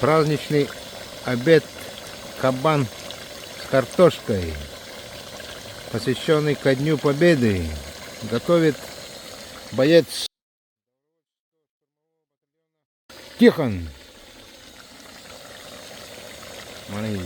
Праздничный обед кабан с картошкой, посвященный ко Дню Победы, готовит боец Тихон. Смотри.